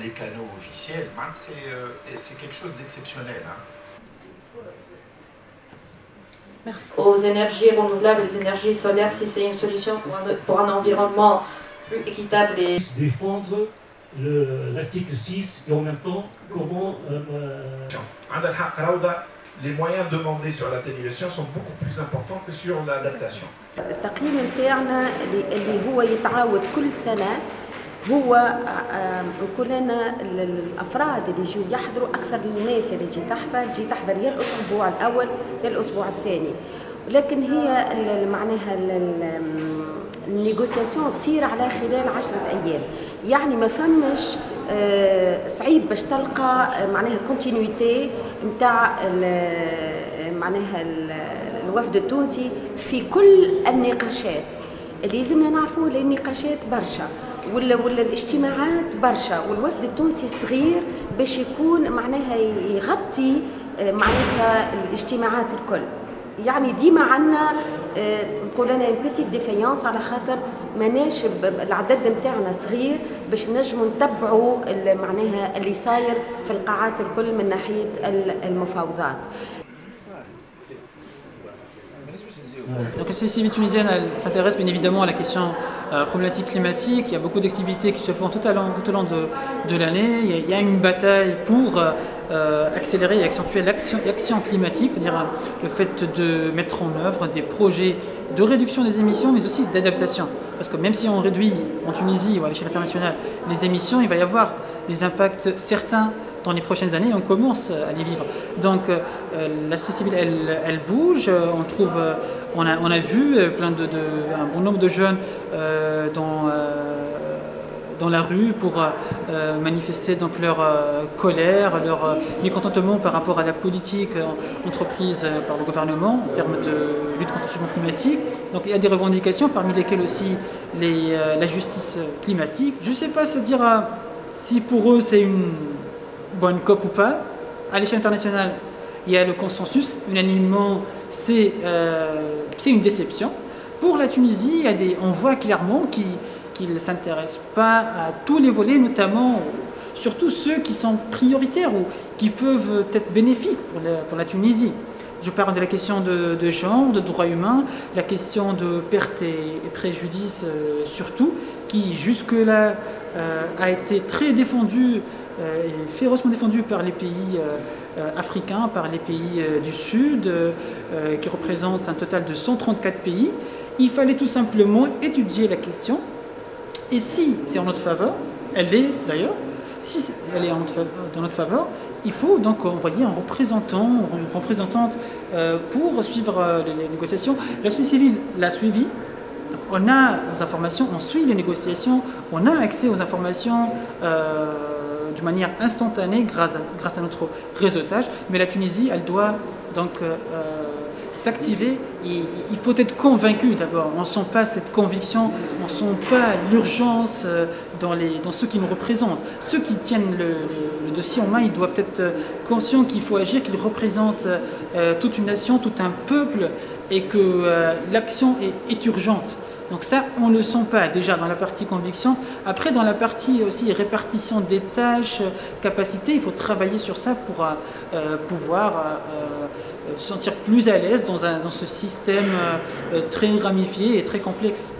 les canaux officiels, c'est quelque chose d'exceptionnel. Hein. Merci. Aux énergies renouvelables, les énergies solaires, si c'est une solution pour un environnement plus équitable et... Défendre l'article 6 et en même temps, comment... Les moyens demandés sur l'atténuation sont beaucoup plus importants que sur l'adaptation. التقييم نتاعنا اللي هو يتعاود كل سنة هو كلنا الأفراد اللي يجوا يحضروا أكثر الناس اللي تجي تحضر يا الأسبوع الأول يا الأسبوع الثاني، ولكن هي معناها النيغوسياسيون تصير على خلال 10 أيام، يعني ما فمش صعيب باش تلقى معناها كونتينيتي نتاع معناها الوفد التونسي في كل النقاشات. اللي لازمنا نعرفوه النقاشات برشا ولا الاجتماعات برشا، والوفد التونسي صغير باش يكون معناها يغطي معناتها الاجتماعات الكل. يعني ديما عندنا نقول انا بيتيت ديفيانس على خاطر ماناش العدد نتاعنا صغير باش نجموا نتبعوا معناها اللي صاير في القاعات الكل من ناحيه المفاوضات. Donc la société civile tunisienne s'intéresse bien évidemment à la question problématique climatique. Il y a beaucoup d'activités qui se font tout au long de l'année. Il y a une bataille pour accélérer et accentuer l'action climatique, c'est-à-dire le fait de mettre en œuvre des projets de réduction des émissions mais aussi d'adaptation. Parce que même si on réduit en Tunisie ou à l'échelle internationale les émissions, il va y avoir des impacts certains dans les prochaines années, on commence à les vivre. Donc la société civile, elle bouge, on a vu un bon nombre de jeunes dans la rue pour manifester donc leur colère, leur mécontentement par rapport à la politique entreprise par le gouvernement en termes de lutte contre le changement climatique. Donc il y a des revendications, parmi lesquelles aussi la justice climatique. Je ne sais pas se dire si pour eux c'est une bonne COP ou pas. À l'échelle internationale, il y a le consensus, unanimement, c'est une déception. Pour la Tunisie, on voit clairement qu'ils ne s'intéressent pas à tous les volets, notamment, surtout ceux qui sont prioritaires ou qui peuvent être bénéfiques pour la Tunisie. Je parle de la question de genre, de droits humains, la question de perte et préjudice surtout, qui jusque-là a été très défendue et férocement défendue par les pays africains, par les pays du Sud, qui représentent un total de 134 pays. Il fallait tout simplement étudier la question, et si c'est en notre faveur, elle est d'ailleurs, si elle est dans notre faveur, il faut donc envoyer un représentant ou une représentante pour suivre les négociations. La société civile l'a suivi. Donc on a les informations, on suit les négociations, on a accès aux informations de manière instantanée grâce à notre réseautage. Mais la Tunisie, elle doit donc s'activer. Il faut être convaincu d'abord. On ne sent pas cette conviction, on ne sent pas l'urgence dans ceux qui nous représentent. Ceux qui tiennent le dossier en main, ils doivent être conscients qu'il faut agir, qu'ils représentent toute une nation, tout un peuple et que l'action est urgente. Donc ça, on ne le sent pas déjà dans la partie conviction. Après, dans la partie aussi répartition des tâches, capacités, il faut travailler sur ça pour pouvoir se sentir plus à l'aise dans ce système très ramifié et très complexe.